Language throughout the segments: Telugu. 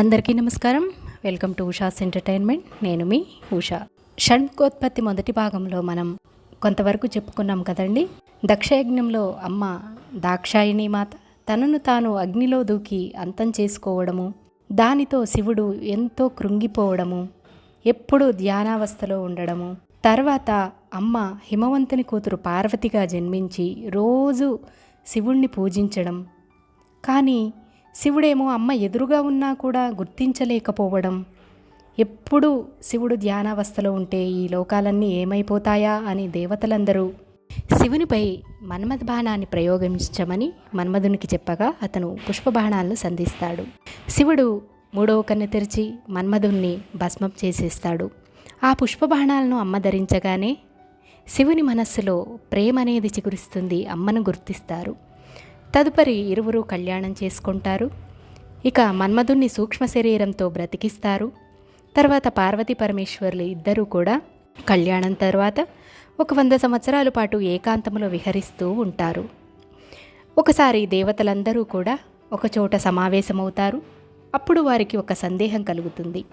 అందరికీ నమస్కారం. Welcome to Usha's entertainment. నేను మీ ఉషా. షణ్కోత్పత్తి మొదటి భాగంలో మనం కొంతవరకు చెప్పుకున్నాం కదండి. దక్షయజ్ఞంలో అమ్మ దాక్షాయిని మాత తనను తాను అగ్నిలో దూకి అంతం చేసుకోవడము, దానితో శివుడు ఎంతో కృంగిపోవడము, ఎప్పుడూ ధ్యానావస్థలో ఉండడము, తర్వాత అమ్మ హిమవంతుని కూతురు పార్వతిగా జన్మించి రోజు శివుణ్ణి పూజించడం, కానీ శివుడేమో అమ్మ ఎదురుగా ఉన్నా కూడా గుర్తించలేకపోవడం, ఎప్పుడు శివుడు ధ్యానావస్థలో ఉంటే ఈ లోకాలన్నీ ఏమైపోతాయా అని దేవతలందరూ శివునిపై మన్మథ బాణాన్ని ప్రయోగించమని మన్మధునికి చెప్పగా అతను పుష్పబాణాలను సంధిస్తాడు. శివుడు మూడవ కన్ను తెరిచి మన్మధుణ్ణి భస్మం చేసేస్తాడు. ఆ పుష్పబాణాలను అమ్మ ధరించగానే శివుని మనస్సులో ప్రేమ అనేది చిగురిస్తుంది. అమ్మను గుర్తిస్తారు. తదుపరి ఇరువురు కళ్యాణం చేసుకుంటారు. ఇక మన్మధుణ్ణి సూక్ష్మ శరీరంతో బ్రతికిస్తారు. తర్వాత పార్వతీ పరమేశ్వర్లు ఇద్దరూ కూడా కళ్యాణం తర్వాత 100 సంవత్సరాల పాటు ఏకాంతంలో విహరిస్తూ ఉంటారు. ఒకసారి దేవతలందరూ కూడా ఒకచోట సమావేశమవుతారు. అప్పుడు వారికి ఒక సందేహం కలుగుతుంది.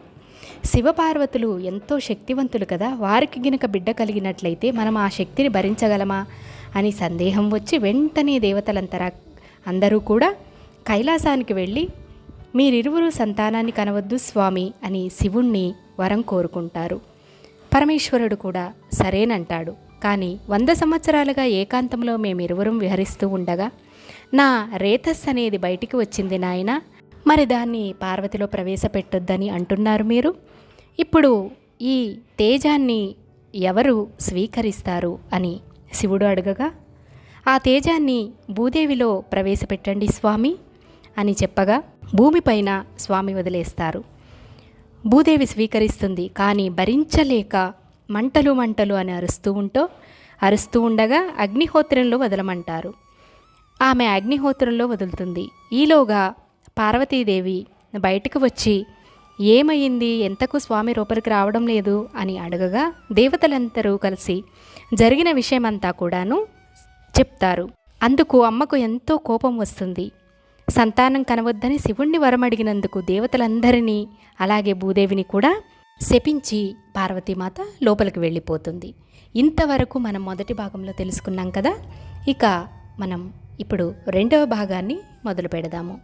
శివపార్వతులు ఎంతో శక్తివంతులు కదా, వారికి గినక బిడ్డ కలిగినట్లయితే మనం ఆ శక్తిని భరించగలమా అని సందేహం వచ్చి వెంటనే అందరూ కూడా కైలాసానికి వెళ్ళి మీరిరువురు సంతానాన్ని కనవద్దు స్వామి అని శివుణ్ణి వరం కోరుకుంటారు. పరమేశ్వరుడు కూడా సరేనంటాడు. కానీ 100 సంవత్సరాలుగా ఏకాంతంలో మేమిరువురం విహరిస్తూ ఉండగా నా రేతస్ అనేది బయటికి వచ్చింది నాయన, మరి దాన్ని పార్వతిలో ప్రవేశపెట్టొద్దని అంటున్నారు మీరు. ఇప్పుడు ఈ తేజాన్ని ఎవరు స్వీకరిస్తారు అని శివుడు అడగగా, ఆ తేజాన్ని భూదేవిలో ప్రవేశపెట్టండి స్వామి అని చెప్పగా భూమిపైన స్వామి వదిలేస్తారు. భూదేవి స్వీకరిస్తుంది. కానీ భరించలేక మంటలు మంటలు అని అరుస్తూ ఉండగా అగ్నిహోత్రంలో వదలమంటారు. ఆమె అగ్నిహోత్రంలో వదులుతుంది. ఈలోగా పార్వతీదేవి బయటకు వచ్చి ఏమయ్యింది, ఎంతకు స్వామి లోపలికి రావడం లేదు అని అడగగా దేవతలందరూ కలిసి జరిగిన విషయమంతా కూడాను చెప్తారు. అందుకు అమ్మకు ఎంతో కోపం వస్తుంది. సంతానం కనవద్దని శివుణ్ణి వరమడిగినందుకు దేవతలందరినీ అలాగే భూదేవిని కూడా శపించి పార్వతీమాత లోపలికి వెళ్ళిపోతుంది. ఇంతవరకు మనం మొదటి భాగంలో తెలుసుకున్నాం కదా. ఇక మనం ఇప్పుడు రెండవ భాగాన్ని మొదలు పెడదాము.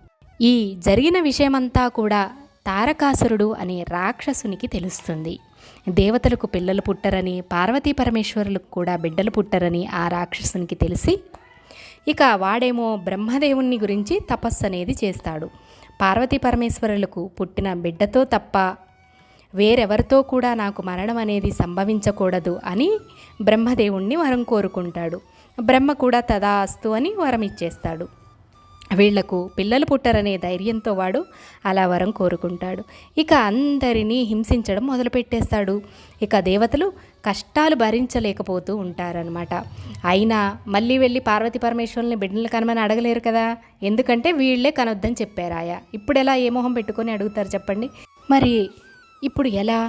ఈ జరిగిన విషయమంతా కూడా తారకాసురుడు అనే రాక్షసునికి తెలుస్తుంది. దేవతలకు పిల్లలు పుట్టరని, పార్వతీ పరమేశ్వరులకు కూడా బిడ్డలు పుట్టరని ఆ రాక్షసునికి తెలిసి ఇక వాడేమో బ్రహ్మదేవుని గురించి తపస్సు అనేది చేస్తాడు. పార్వతీ పరమేశ్వరులకు పుట్టిన బిడ్డతో తప్ప వేరెవరితో కూడా నాకు మరణం అనేది సంభవించకూడదు అని బ్రహ్మదేవుణ్ణి వరం కోరుకుంటాడు. బ్రహ్మ కూడా తదాస్తు అని వరం ఇచ్చేస్తాడు. వీళ్లకు పిల్లలు పుట్టరనే ధైర్యంతో వాడు అలా వరం కోరుకుంటాడు. ఇక అందరినీ హింసించడం మొదలుపెట్టేస్తాడు. ఇక దేవతలు కష్టాలు భరించలేకపోతూ ఉంటారనమాట. అయినా మళ్ళీ వెళ్ళి పార్వతీ పరమేశ్వరుల్ని బిడ్డలు కనమని అడగలేరు కదా, ఎందుకంటే వీళ్లే కనొద్దని చెప్పారాయా. ఇప్పుడు ఎలా ఏ మొహం పెట్టుకొని అడుగుతారు చెప్పండి. మరి ఇప్పుడు ఎలా?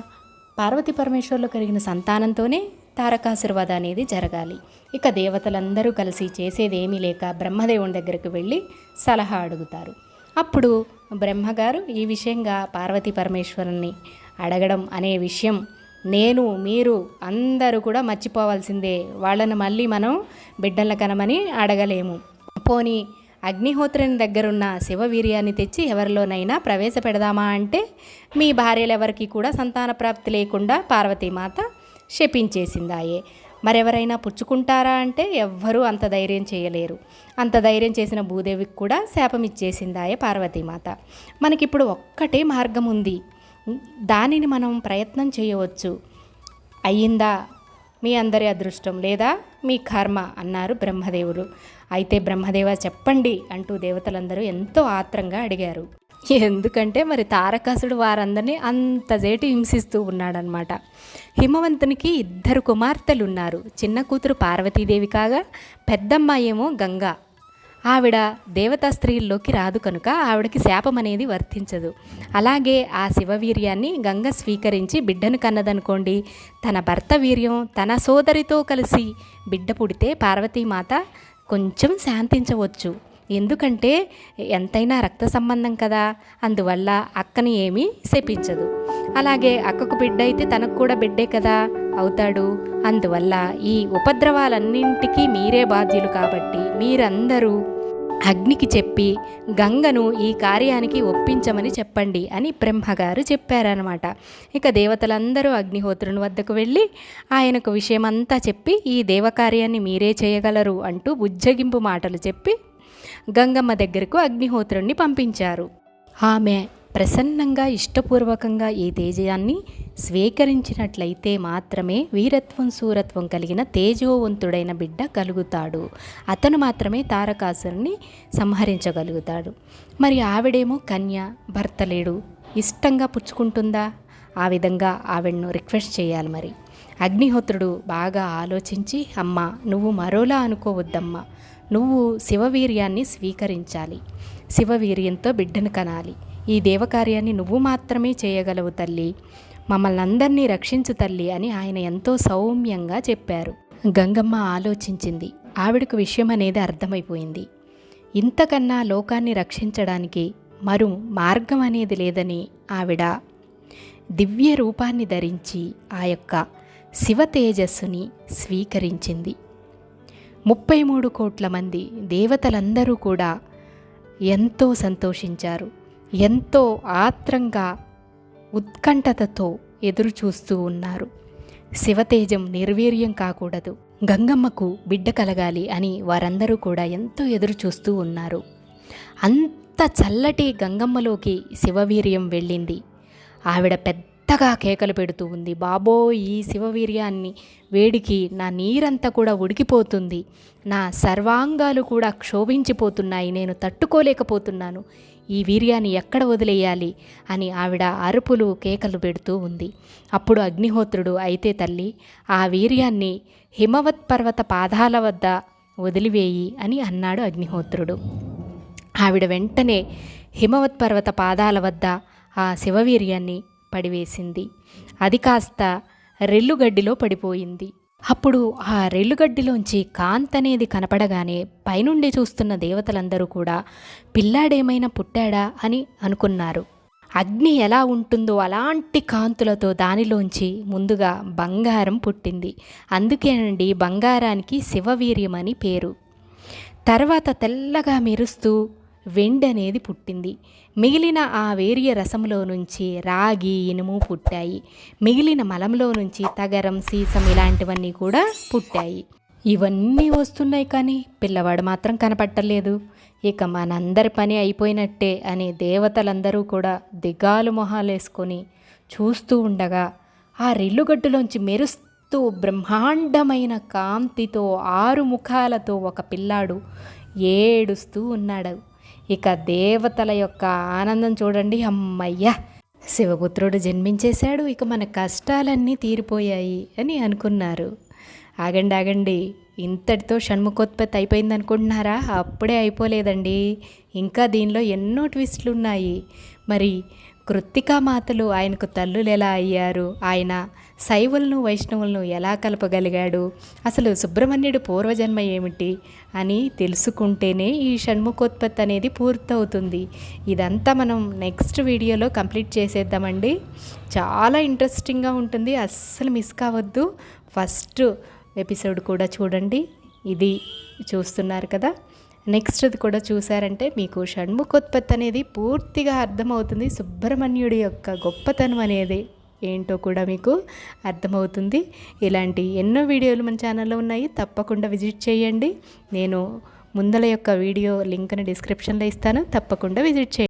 పార్వతీ పరమేశ్వరులు కలిగిన సంతానంతోనే తారకాశీర్వాద అనేది జరగాలి. ఇక దేవతలందరూ కలిసి చేసేదేమీ లేక బ్రహ్మదేవుని దగ్గరకు వెళ్ళి సలహా అడుగుతారు. అప్పుడు బ్రహ్మగారు ఈ విషయంగా పార్వతీ పరమేశ్వరుని అడగడం అనే విషయం మీరు అందరూ కూడా మర్చిపోవాల్సిందే. వాళ్ళని మళ్ళీ మనం బిడ్డల కనమని అడగలేము. పోనీ అగ్నిహోత్రుని దగ్గరున్న శివవీర్యాన్ని తెచ్చి ఎవరిలోనైనా ప్రవేశపెడదామా అంటే మీ భార్యలెవరికి కూడా సంతాన ప్రాప్తి లేకుండా పార్వతీమాత శపించేసిందాయే. మరెవరైనా పుచ్చుకుంటారా అంటే ఎవ్వరూ అంత ధైర్యం చేయలేరు. అంత ధైర్యం చేసిన భూదేవికి కూడా శాపం ఇచ్చేసిందాయే పార్వతీమాత. మనకిప్పుడు ఒక్కటే మార్గం ఉంది, దానిని మనం ప్రయత్నం చేయవచ్చు. అయ్యిందా మీ అందరి అదృష్టం లేదా మీ కర్మ అన్నారు బ్రహ్మదేవుడు. అయితే బ్రహ్మదేవ చెప్పండి అంటూ దేవతలందరూ ఎంతో ఆత్రంగా అడిగారు. ఎందుకంటే మరి తారకాసుడు వారందరినీ అంతసేటు హింసిస్తూ ఉన్నాడనమాట. హిమవంతునికి 2 కుమార్తెలు ఉన్నారు. చిన్న కూతురు పార్వతీదేవి కాగా పెద్దమ్మాయి ఏమో గంగా. ఆవిడ దేవతా స్త్రీల్లోకి రాదు కనుక ఆవిడకి శాపం అనేది వర్తించదు. అలాగే ఆ శివవీర్యాన్ని గంగ స్వీకరించి బిడ్డను కన్నదనుకోండి, తన భర్త వీర్యం తన సోదరితో కలిసి బిడ్డ పుడితే పార్వతీమాత కొంచెం శాంతించవచ్చు. ఎందుకంటే ఎంతైనా రక్త సంబంధం కదా, అందువల్ల అక్కని ఏమీ శపించదు. అలాగే అక్కకు బిడ్డ అయితే తనకు కూడా బిడ్డే కదా అవుతాడు. అందువల్ల ఈ ఉపద్రవాలన్నింటికీ మీరే బాధ్యులు కాబట్టి మీరందరూ అగ్నికి చెప్పి గంగను ఈ కార్యానికి ఒప్పించమని చెప్పండి అని బ్రహ్మగారు చెప్పారనమాట. ఇక దేవతలందరూ అగ్నిహోత్రుని వద్దకు వెళ్ళి ఆయనకు విషయమంతా చెప్పి ఈ దేవకార్యాన్ని మీరే చేయగలరు అంటూ బుజ్జగింపు మాటలు చెప్పి గంగమ్మ దగ్గరకు అగ్నిహోత్రుణ్ణి పంపించారు. ఆమె ప్రసన్నంగా ఇష్టపూర్వకంగా ఈ తేజయాన్ని స్వీకరించినట్లయితే మాత్రమే వీరత్వం శూరత్వం కలిగిన తేజోవంతుడైన బిడ్డ కలుగుతాడు. అతను మాత్రమే తారకాసురుని సంహరించగలుగుతాడు. మరి ఆవిడేమో కన్య, భర్త లేడు, ఇష్టంగా పుచ్చుకుంటుందా? ఆ విధంగా ఆవిడను రిక్వెస్ట్ చేయాలి. మరి అగ్నిహోత్రుడు బాగా ఆలోచించి, అమ్మ నువ్వు మరోలా అనుకోవద్దమ్మా, నువ్వు శివవీర్యాన్ని స్వీకరించాలి, శివవీర్యంతో బిడ్డను కనాలి, ఈ దేవకార్యాన్ని నువ్వు మాత్రమే చేయగలవు తల్లి, మమ్మల్ని అందరినీ రక్షించు తల్లి అని ఆయన ఎంతో సౌమ్యంగా చెప్పారు. గంగమ్మ ఆలోచించింది. ఆవిడకు విషయం అనేది అర్థమైపోయింది. ఇంతకన్నా లోకాన్ని రక్షించడానికి మరో మార్గం అనేది లేదని ఆవిడ దివ్య రూపాన్ని ధరించి ఆ యొక్క శివ తేజస్సుని స్వీకరించింది. 33 కోట్ల మంది దేవతలందరూ కూడా ఎంతో సంతోషించారు. ఎంతో ఆత్రంగా ఉత్కంఠతతో ఎదురు చూస్తూ ఉన్నారు. శివతేజం నిర్వీర్యం కాకూడదు, గంగమ్మకు బిడ్డ కలగాలి అని వారందరూ కూడా ఎంతో ఎదురు చూస్తూ ఉన్నారు. అంత చల్లటి గంగమ్మలోకి శివవీర్యం వెళ్ళింది. ఆవిడ పెద్దగా కేకలు పెడుతూ ఉంది, బాబోయ్ ఈ శివవీర్యాన్ని వేడికి నా నీరంతా కూడా ఉడికిపోతుంది, నా సర్వాంగాలు కూడా క్షోభించిపోతున్నాయి, నేను తట్టుకోలేకపోతున్నాను, ఈ వీర్యాన్ని ఎక్కడ వదిలేయాలి అని ఆవిడ అరుపులు కేకలు పెడుతూ ఉంది. అప్పుడు అగ్నిహోత్రుడు, అయితే తల్లి ఆ వీర్యాన్ని హిమవత్ పర్వత పాదాల వద్ద వదిలివేయి అని అన్నాడు అగ్నిహోత్రుడు. ఆవిడ వెంటనే హిమవత్ పర్వత పాదాల వద్ద ఆ శివవీర్యాన్ని పడివేసింది. అది కాస్త రెల్లుగడ్డిలో పడిపోయింది. అప్పుడు ఆ రెల్లుగడ్డిలోంచి కాంత్ అనేది కనపడగానే పైనుండి చూస్తున్న దేవతలందరూ కూడా పిల్లాడేమైనా పుట్టాడా అని అనుకున్నారు. అగ్ని ఎలా ఉంటుందో అలాంటి కాంతులతో దానిలోంచి ముందుగా బంగారం పుట్టింది. అందుకేనండి బంగారానికి శివవీర్యం అని పేరు. తర్వాత తెల్లగా మెరుస్తూ వెండి అనేది పుట్టింది. మిగిలిన ఆ వీర్య రసంలో నుంచి రాగి, ఇనుము పుట్టాయి. మిగిలిన మలంలో నుంచి తగరం, సీసం ఇలాంటివన్నీ కూడా పుట్టాయి. ఇవన్నీ వస్తున్నాయి కానీ పిల్లవాడు మాత్రం కనపట్టలేదు. ఇక మనందరి పని అయిపోయినట్టే అని దేవతలందరూ కూడా దిగాలు మొహాలేసుకొని చూస్తూ ఉండగా ఆ రెల్లుగడ్డులోంచి మెరుస్తూ బ్రహ్మాండమైన కాంతితో 6 ముఖాలతో ఒక పిల్లాడు ఏడుస్తూ ఉన్నాడు. ఇక దేవతల యొక్క ఆనందం చూడండి, అమ్మయ్య శివపుత్రుడు జన్మించేశాడు, ఇక మన కష్టాలన్నీ తీరిపోయాయి అని అనుకున్నారు. ఆగండి, ఇంతటితో షణ్ముఖోత్పత్తి అయిపోయింది అనుకుంటున్నారా? అప్పుడే అయిపోలేదండి, ఇంకా దీనిలో ఎన్నో ట్విస్టులు ఉన్నాయి. మరి కృత్తికామాతలు ఆయనకు తల్లులు ఎలా అయ్యారు, ఆయన శైవులను వైష్ణవులను ఎలా కలపగలిగాడు, అసలు సుబ్రహ్మణ్యుడు పూర్వజన్మ ఏమిటి అని తెలుసుకుంటేనే ఈ షణ్ముఖోత్పత్తి అనేది పూర్తవుతుంది. ఇదంతా మనం నెక్స్ట్ వీడియోలో కంప్లీట్ చేసేద్దామండి. చాలా ఇంట్రెస్టింగ్గా ఉంటుంది, అస్సలు మిస్ కావద్దు. ఫస్ట్ ఎపిసోడ్ కూడా చూడండి. ఇది చూస్తున్నారు కదా, నెక్స్ట్ది కూడా చూసారంటే మీకు షణ్ముఖోత్పత్తి అనేది పూర్తిగా అర్థమవుతుంది. సుబ్రహ్మణ్యుడి యొక్క గొప్పతనం అనేది ఏంటో కూడా మీకు అర్థమవుతుంది. ఇలాంటి ఎన్నో వీడియోలు మన ఛానల్లో ఉన్నాయి, తప్పకుండా విజిట్ చేయండి. నేను ముందల యొక్క వీడియో లింక్ని డిస్క్రిప్షన్లో ఇస్తాను, తప్పకుండా విజిట్ చేయండి.